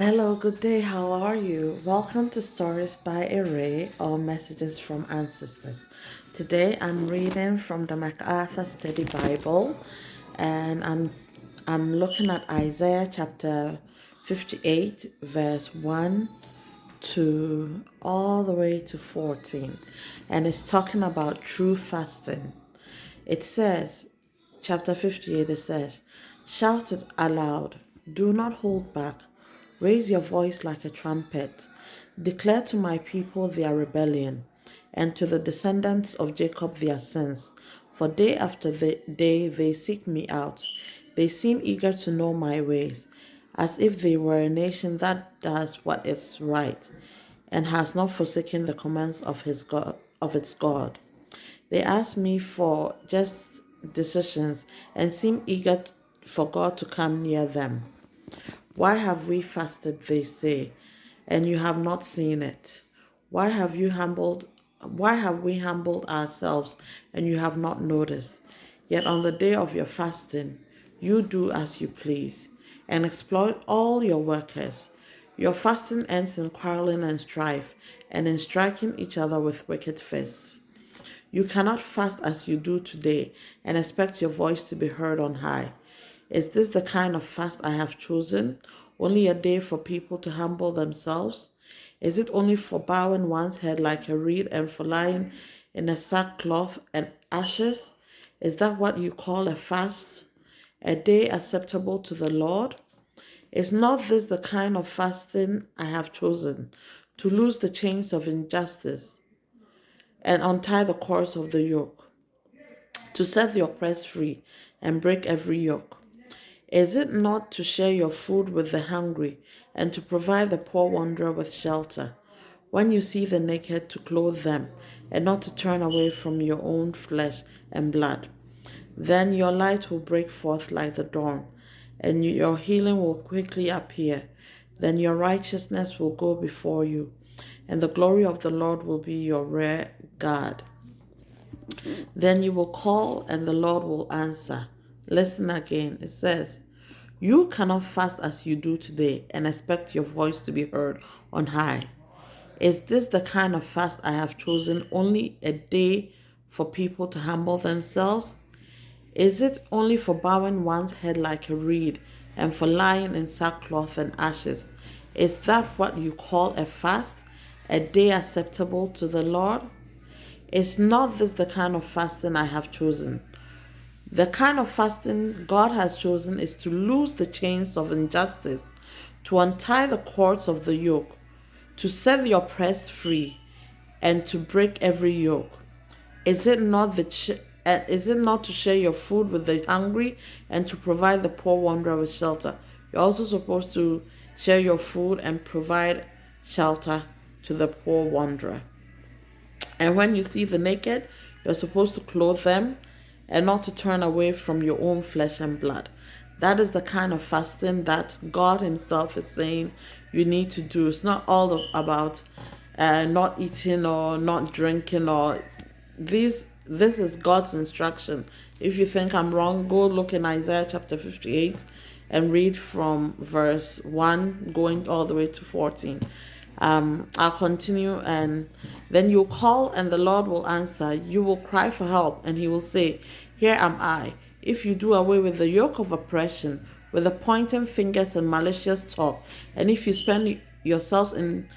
Hello, good day. How are you? Welcome to Stories by Array or Messages from Ancestors. Today I'm reading from the MacArthur Study Bible, and I'm looking at Isaiah chapter 58, verse 1 to all the way to 14, and it's talking about true fasting. It says, chapter 58, it says, "Shout it aloud, do not hold back. Raise your voice like a trumpet. Declare to my people their rebellion, and to the descendants of Jacob their sins. For day after day they seek me out. They seem eager to know my ways, as if they were a nation that does what is right, and has not forsaken the commands of its God. They ask me for just decisions and seem eager for God to come near them. Why have we fasted, they say, and you have not seen it? Why have we humbled ourselves and you have not noticed? Yet on the day of your fasting, you do as you please and exploit all your workers. Your fasting ends in quarreling and strife and in striking each other with wicked fists. You cannot fast as you do today and expect your voice to be heard on high. Is this the kind of fast I have chosen? Only a day for people to humble themselves? Is it only for bowing one's head like a reed and for lying in a sackcloth and ashes? Is that what you call a fast? A day acceptable to the Lord? Is not this the kind of fasting I have chosen? To loose the chains of injustice and untie the cords of the yoke, to set the oppressed free and break every yoke? Is it not to share your food with the hungry and to provide the poor wanderer with shelter? When you see the naked, to clothe them and not to turn away from your own flesh and blood. Then your light will break forth like the dawn, and your healing will quickly appear. Then your righteousness will go before you, and the glory of the Lord will be your rear guard. Then you will call, and the Lord will answer." Listen again. It says, "You cannot fast as you do today and expect your voice to be heard on high. Is this the kind of fast I have chosen, only a day for people to humble themselves? Is it only for bowing one's head like a reed and for lying in sackcloth and ashes? Is that what you call a fast, a day acceptable to the Lord? Is not this the kind of fasting I have chosen?" The kind of fasting God has chosen is to loose the chains of injustice, to untie the cords of the yoke, to set the oppressed free, and to break every yoke. Is it not is it not to share your food with the hungry and to provide the poor wanderer with shelter? You're also supposed to share your food and provide shelter to the poor wanderer. And when you see the naked, you're supposed to clothe them and not to turn away from your own flesh and blood. That is the kind of fasting that God Himself is saying you need to do. It's not all about not eating or not drinking or these. This is God's instruction. If you think I'm wrong, go look in Isaiah chapter 58 and read from verse 1 going all the way to 14. I'll continue, and then you'll call and the Lord will answer. You will cry for help and He will say, "Here am I." If you do away with the yoke of oppression, with the pointing fingers and malicious talk, and if you spend yourselves in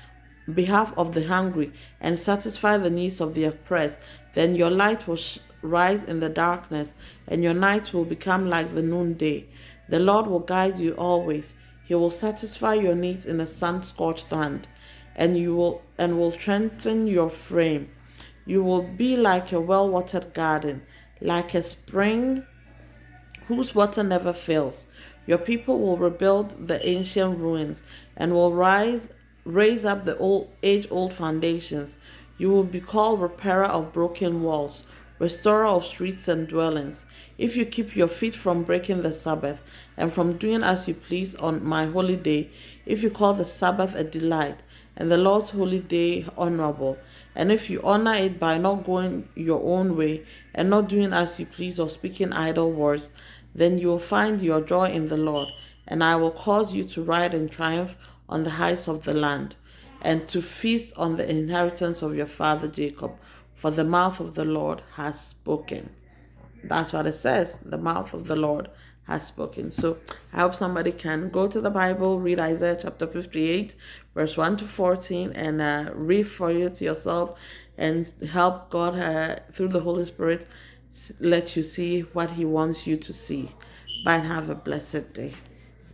behalf of the hungry and satisfy the needs of the oppressed, then your light will rise in the darkness and your night will become like the noonday. The Lord will guide you always. He will satisfy your needs in a sun-scorched land, and will strengthen your frame. You will be like a well-watered garden, like a spring whose water never fails. Your people will rebuild the ancient ruins and will raise up the age-old foundations. You will be called repairer of broken walls, restorer of streets and dwellings. If you keep your feet from breaking the Sabbath and from doing as you please on my holy day, if you call the Sabbath a delight and the Lord's holy day honorable, and if you honor it by not going your own way and not doing as you please or speaking idle words, then you will find your joy in the Lord, and I will cause you to ride in triumph on the heights of the land, and to feast on the inheritance of your father Jacob, for the mouth of the Lord has spoken. That's what it says. The mouth of the Lord has spoken. So I hope somebody can go to the Bible, read Isaiah chapter 58, verse 1 to 14, and read for you to yourself, and help God through the Holy Spirit let you see what He wants you to see. Bye and have a blessed day.